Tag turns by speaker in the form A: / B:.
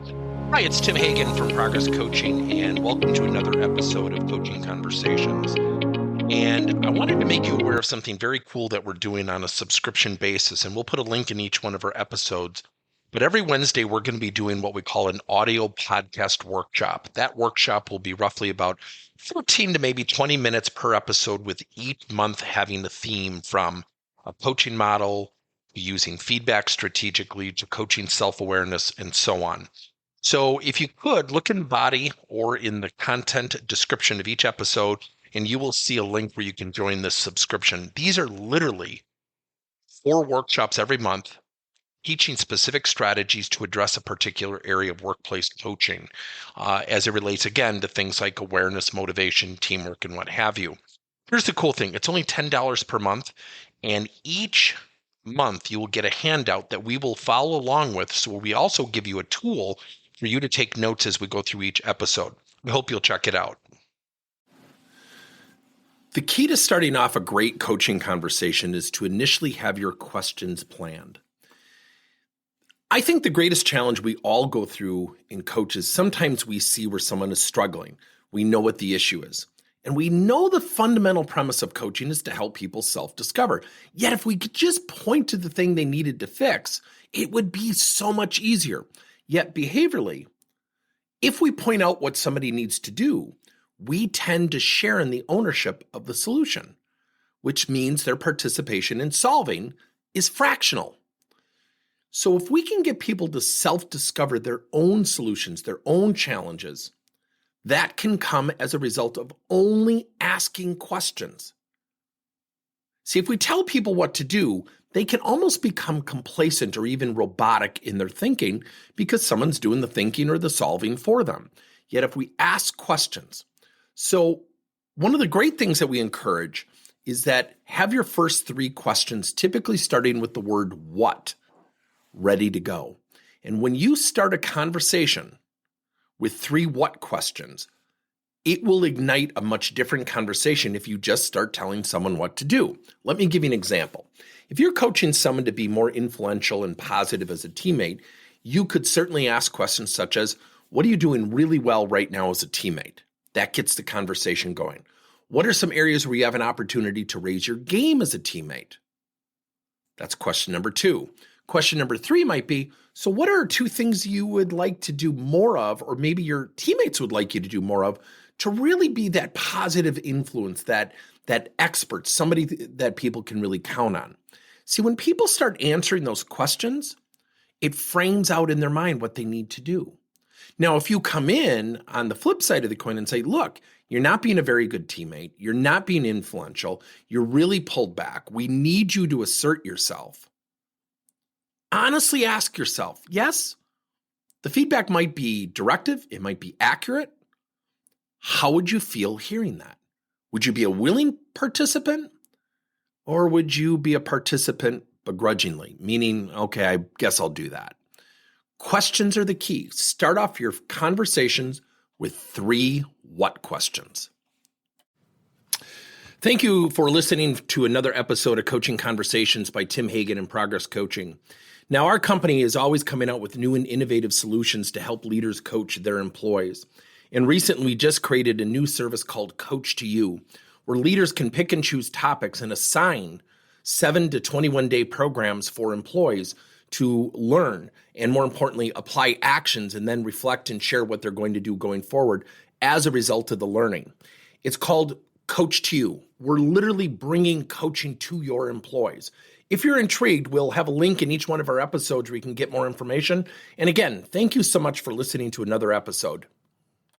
A: Hi, it's Tim Hagan from Progress Coaching, and welcome to another episode of Coaching Conversations. And I wanted to make you aware of something very cool that we're doing on a subscription basis, and we'll put a link in each one of our episodes. But every Wednesday, we're going to be doing what we call an audio podcast workshop. That workshop will be roughly about 14 to maybe 20 minutes per episode, with each month having a theme from a coaching model, using feedback strategically, to coaching self-awareness, and so on. So if you could, look in the body or in the content description of each episode, and you will see a link where you can join this subscription. These are literally 4 workshops every month, teaching specific strategies to address a particular area of workplace coaching, as it relates, again, to things like awareness, motivation, teamwork, and what have you. Here's the cool thing. It's only $10 per month, and each month you will get a handout that we will follow along with. So we also give you a tool for you to take notes as we go through each episode. We hope you'll check it out.
B: The key to starting off a great coaching conversation is to initially have your questions planned. I think the greatest challenge we all go through in coaches, sometimes we see where someone is struggling. We know what the issue is. And we know the fundamental premise of coaching is to help people self-discover. Yet if we could just point to the thing they needed to fix, it would be so much easier. Yet behaviorally, if we point out what somebody needs to do, we tend to share in the ownership of the solution, which means their participation in solving is fractional. So if we can get people to self-discover their own solutions, their own challenges, that can come as a result of only asking questions. See, if we tell people what to do, they can almost become complacent or even robotic in their thinking because someone's doing the thinking or the solving for them. Yet if we ask questions, so one of the great things that we encourage is that have your first 3 questions typically starting with the word what, ready to go. And when you start a conversation with 3 what questions, it will ignite a much different conversation if you just start telling someone what to do. Let me give you an example. If you're coaching someone to be more influential and positive as a teammate, you could certainly ask questions such as, what are you doing really well right now as a teammate? That gets the conversation going. What are some areas where you have an opportunity to raise your game as a teammate? That's question number 2. Question number 3 might be, so what are 2 things you would like to do more of, or maybe your teammates would like you to do more of, to really be that positive influence, that expert, somebody that people can really count on? See, when people start answering those questions, it frames out in their mind what they need to do. Now, if you come in on the flip side of the coin and say, look, you're not being a very good teammate, you're not being influential, you're really pulled back, we need you to assert yourself. Honestly ask yourself, yes, the feedback might be directive, it might be accurate. How would you feel hearing that? Would you be a willing participant, or would you be a participant begrudgingly, meaning, okay, I guess I'll do that? Questions are the key. Start off your conversations with 3 what questions. Thank you for listening to another episode of Coaching Conversations by Tim Hagan and Progress Coaching. Now, our company is always coming out with new and innovative solutions to help leaders coach their employees. And recently, we just created a new service called Coach to You, where leaders can pick and choose topics and assign 7 to 21-day programs for employees to learn and, more importantly, apply actions and then reflect and share what they're going to do going forward as a result of the learning. It's called Coach to You. We're literally bringing coaching to your employees. If you're intrigued, we'll have a link in each one of our episodes where you can get more information. And again, thank you so much for listening to another episode.